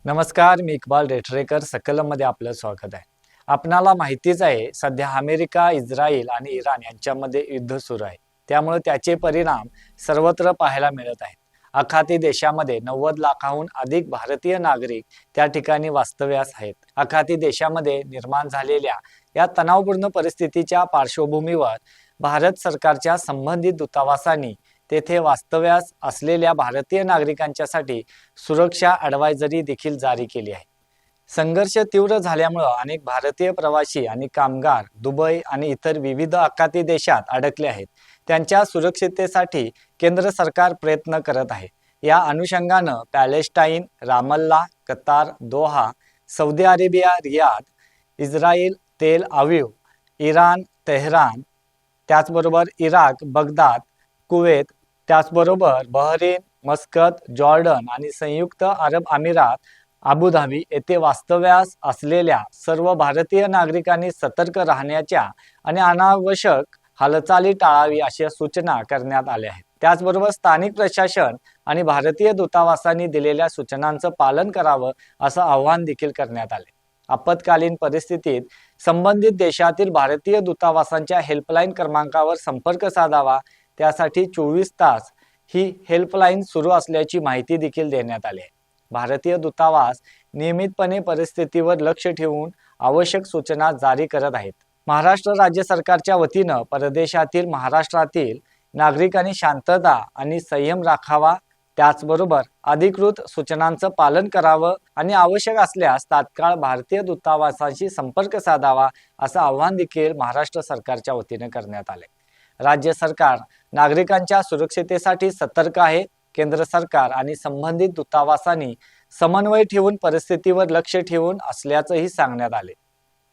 नमस्कार, मी इक्बाल रेठरेकर. सकलममध्ये आपलं स्वागत आहे. आपणाला माहितीच आहे, सध्या अमेरिका, इस्रायल आणि इराण यांच्यामध्ये युद्ध सुरू आहे. त्यामुळे त्याचे परिणाम सर्वत्र पाहायला मिळत आहेत. आखाती देशामध्ये 90 लाखाहून अधिक भारतीय नागरिक त्या ठिकाणी वास्तव्यास आहेत. आखाती देशामध्ये निर्माण झालेल्या या तणावपूर्ण परिस्थितीच्या पार्श्वभूमीवर भारत सरकारच्या संबंधित दूतावासांनी तेथे वास्तव्यास असलेल्या भारतीय नागरिकांच्यासाठी सुरक्षा ॲडवायझरी देखील जारी केली आहे. संघर्ष तीव्र झाल्यामुळे अनेक भारतीय प्रवासी आणि कामगार दुबई आणि इतर विविध आखाती देशात अडकले आहेत. त्यांच्या सुरक्षिततेसाठी केंद्र सरकार प्रयत्न करत आहे. या अनुषंगानं Palestine, Ramallah, Qatar, Doha, Saudi Arabia, Riyadh, Israel, तेल अवीव, इराण, तेहरान, त्याचबरोबर इराक, बगदाद, कुवेत, त्याचबरोबर बहरीन, मस्कत, जॉर्डन आणि संयुक्त अरब अमिरात, अबुधाबी येथे वास्तव्यास असलेल्या सर्व भारतीय नागरिकांनी सतर्क राहण्याच्या आणि अनावश्यक हालचाली टाळावी अशा सूचना करण्यात आल्या आहेत. त्याचबरोबर स्थानिक प्रशासन आणि भारतीय दूतावासांनी दिलेल्या सूचनांचं पालन करावं असं आवाहन देखील करण्यात आले. आपत्कालीन परिस्थितीत संबंधित देशातील भारतीय दूतावासांच्या हेल्पलाईन क्रमांकावर संपर्क साधावा. त्यासाठी 24 तास ही हेल्पलाईन सुरू असल्याची माहिती देखील देण्यात आली आहे. भारतीय दूतावास नियमितपणे परिस्थितीवर लक्ष ठेवून आवश्यक सूचना जारी करत आहेत. महाराष्ट्र राज्य सरकारच्या वतीनं परदेशातील महाराष्ट्रातील नागरिकांनी शांतता आणि संयम राखावा. त्याचबरोबर अधिकृत सूचनांचं पालन करावं आणि आवश्यक असल्यास तात्काळ भारतीय दूतावासांशी संपर्क साधावा असं आवाहन देखील महाराष्ट्र सरकारच्या वतीनं करण्यात आले. राज्य सरकार नागरिकांच्या सुरक्षिततेसाठी सतर्क आहे. केंद्र सरकार आणि संबंधित दूतावासांनी समन्वय ठेवून परिस्थितीवर लक्ष ठेवून असल्याचंही सांगण्यात आले.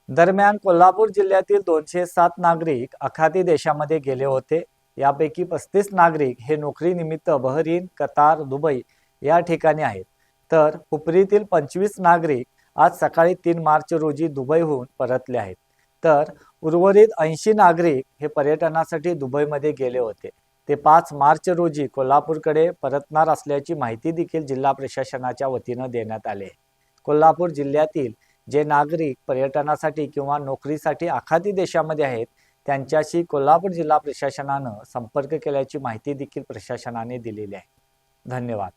दरम्यान कोल्हापूर जिल्ह्यातील 207 नागरिक आखाती देशामध्ये गेले होते. यापैकी 35 नागरिक हे नोकरीनिमित्त बहरीन, कतार, दुबई या ठिकाणी आहेत. तर हुपरीतील 25 नागरिक आज सकाळी 3 मार्च रोजी दुबईहून परतले आहेत. तर उर्वरित 80 नागरिक हे पर्यटनासाठी दुबईमध्ये गेले होते. ते 5 मार्च रोजी कोल्हापूरकडे परतणार असल्याची माहिती देखील जिल्हा प्रशासनाच्या वतीनं देण्यात आली आहे. कोल्हापूर जिल्ह्यातील जे नागरिक पर्यटनासाठी किंवा नोकरीसाठी आखाती देशामध्ये आहेत त्यांच्याशी कोल्हापूर जिल्हा प्रशासनानं संपर्क केल्याची माहिती देखील प्रशासनाने दिलेली आहे. धन्यवाद.